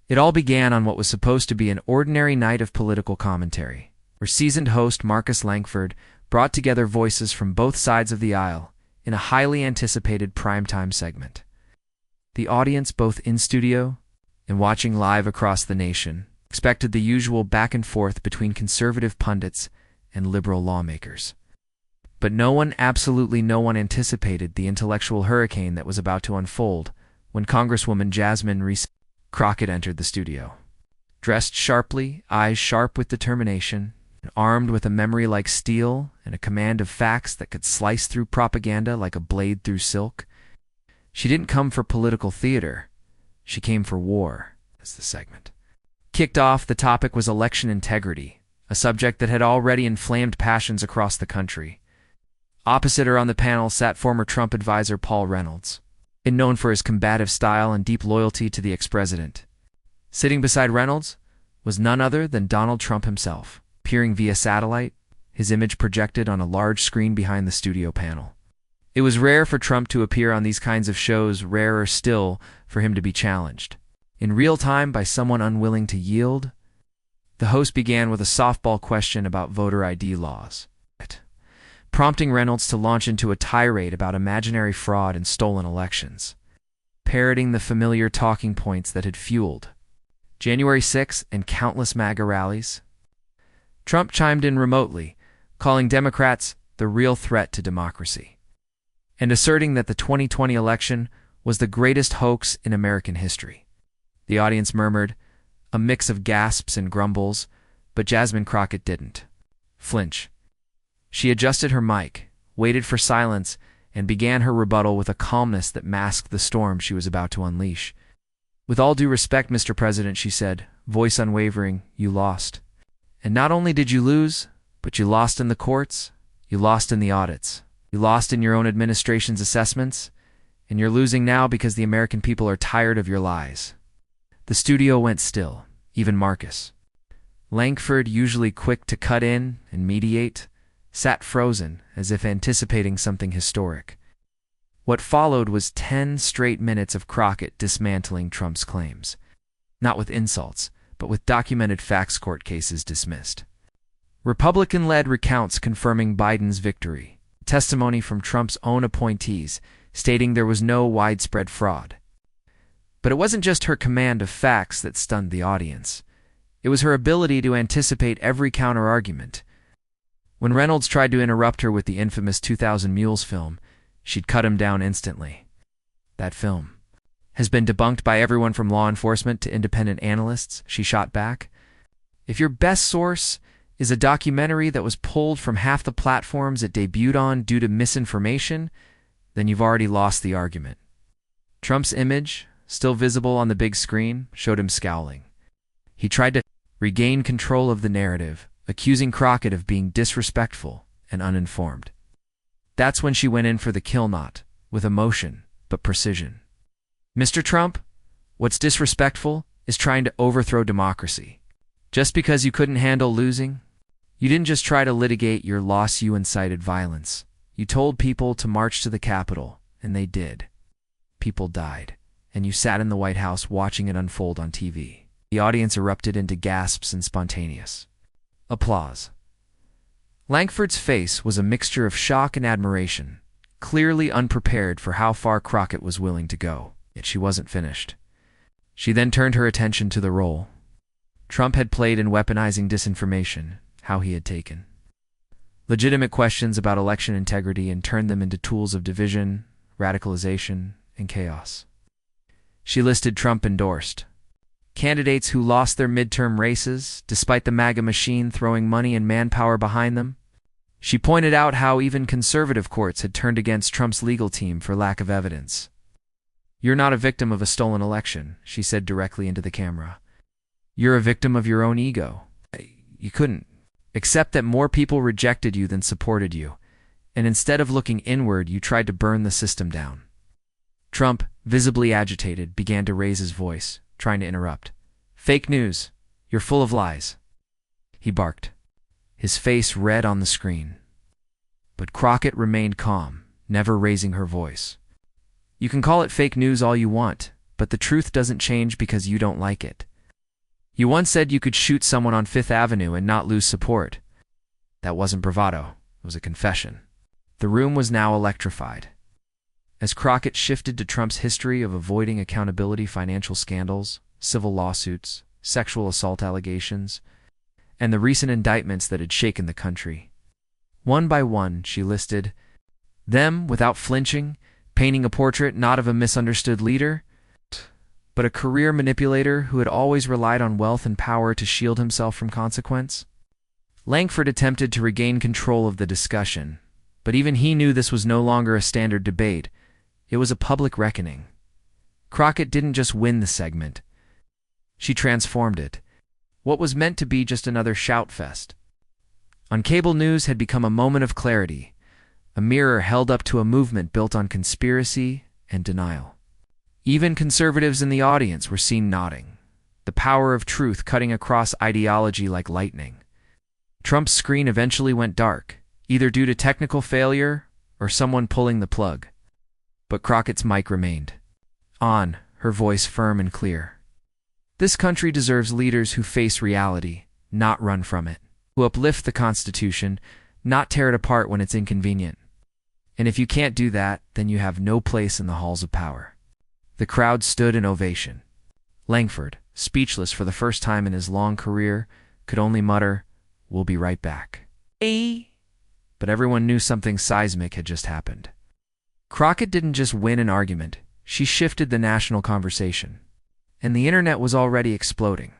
It all began on what was supposed to be an ordinary night of political commentary, where seasoned host Marcus Langford brought together voices from both sides of the aisle in a highly anticipated primetime segment. The audience, both in studio and watching live across the nation, expected the usual back and forth between conservative pundits and liberal lawmakers. But absolutely no one anticipated the intellectual hurricane that was about to unfold when Congresswoman Jasmine Crockett entered the studio. Dressed sharply, eyes sharp with determination, and armed with a memory like steel and a command of facts that could slice through propaganda like a blade through silk, she didn't come for political theater. She came for war, as the segment kicked off. The topic was election integrity, a subject that had already inflamed passions across the country. Opposite her on the panel sat former Trump advisor Paul Reynolds, known for his combative style and deep loyalty to the ex-president. Sitting beside Reynolds was none other than Donald Trump himself, peering via satellite, his image projected on a large screen behind the studio panel. It was rare for Trump to appear on these kinds of shows, rarer still for him to be challenged in real time by someone unwilling to yield. The host began with a softball question about voter ID laws, prompting Reynolds to launch into a tirade about imaginary fraud and stolen elections, parroting the familiar talking points that had fueled January 6 and countless MAGA rallies. Trump chimed in remotely, calling Democrats the real threat to democracy, and asserting that the 2020 election was the greatest hoax in American history. The audience murmured, a mix of gasps and grumbles, but Jasmine Crockett didn't flinch. She adjusted her mic, waited for silence, and began her rebuttal with a calmness that masked the storm she was about to unleash. With all due respect, Mr. President, she said, voice unwavering, you lost. And not only did you lose, but you lost in the courts, you lost in the audits, you lost in your own administration's assessments, and you're losing now because the American people are tired of your lies. The studio went still, even Marcus Langford, usually quick to cut in and mediate, sat frozen as if anticipating something historic. What followed was 10 straight minutes of Crockett dismantling Trump's claims, not with insults, but with documented facts, court cases dismissed, Republican-led recounts confirming Biden's victory, testimony from Trump's own appointees stating there was no widespread fraud. But it wasn't just her command of facts that stunned the audience. It was her ability to anticipate every counter-argument. When Reynolds tried to interrupt her with the infamous 2000 Mules film, she'd cut him down instantly. That film has been debunked by everyone from law enforcement to independent analysts, she shot back. If your best source is a documentary that was pulled from half the platforms it debuted on due to misinformation, then you've already lost the argument. Trump's image, still visible on the big screen, showed him scowling. He tried to regain control of the narrative, accusing Crockett of being disrespectful and uninformed. That's when she went in for the kill knot, with emotion but precision. Mr. Trump, what's disrespectful is trying to overthrow democracy. Just because you couldn't handle losing, you didn't just try to litigate your loss, you incited violence. You told people to march to the Capitol, and they did. People died, and you sat in the White House watching it unfold on TV. The audience erupted into gasps and spontaneous applause. Langford's face was a mixture of shock and admiration, clearly unprepared for how far Crockett was willing to go. Yet she wasn't finished. She then turned her attention to the role Trump had played in weaponizing disinformation, how he had taken legitimate questions about election integrity and turned them into tools of division, radicalization, and chaos. She listed Trump-endorsed candidates who lost their midterm races, despite the MAGA machine throwing money and manpower behind them. She pointed out how even conservative courts had turned against Trump's legal team for lack of evidence. You're not a victim of a stolen election, she said directly into the camera. You're a victim of your own ego. You couldn't accept that more people rejected you than supported you, and instead of looking inward, you tried to burn the system down. Trump, visibly agitated, began to raise his voice, trying to interrupt. Fake news. You're full of lies. He barked, his face red on the screen. But Crockett remained calm, never raising her voice. You can call it fake news all you want, but the truth doesn't change because you don't like it. You once said you could shoot someone on Fifth Avenue and not lose support. That wasn't bravado. It was a confession. The room was now electrified. As Crockett shifted to Trump's history of avoiding accountability, financial scandals, civil lawsuits, sexual assault allegations, and the recent indictments that had shaken the country. One by one, she listed them without flinching, painting a portrait not of a misunderstood leader, but a career manipulator who had always relied on wealth and power to shield himself from consequence. Langford attempted to regain control of the discussion, but even he knew this was no longer a standard debate. It was a public reckoning. Crockett didn't just win the segment. She transformed it. What was meant to be just another shout-fest on cable news had become a moment of clarity, a mirror held up to a movement built on conspiracy and denial. Even conservatives in the audience were seen nodding, the power of truth cutting across ideology like lightning. Trump's screen eventually went dark, either due to technical failure or someone pulling the plug. But Crockett's mic remained on, her voice firm and clear. This country deserves leaders who face reality, not run from it, who uplift the Constitution, not tear it apart when it's inconvenient. And if you can't do that, then you have no place in the halls of power. The crowd stood in ovation. Langford, speechless for the first time in his long career, could only mutter, "We'll be right back." But everyone knew something seismic had just happened. Crockett didn't just win an argument, she shifted the national conversation. And the internet was already exploding.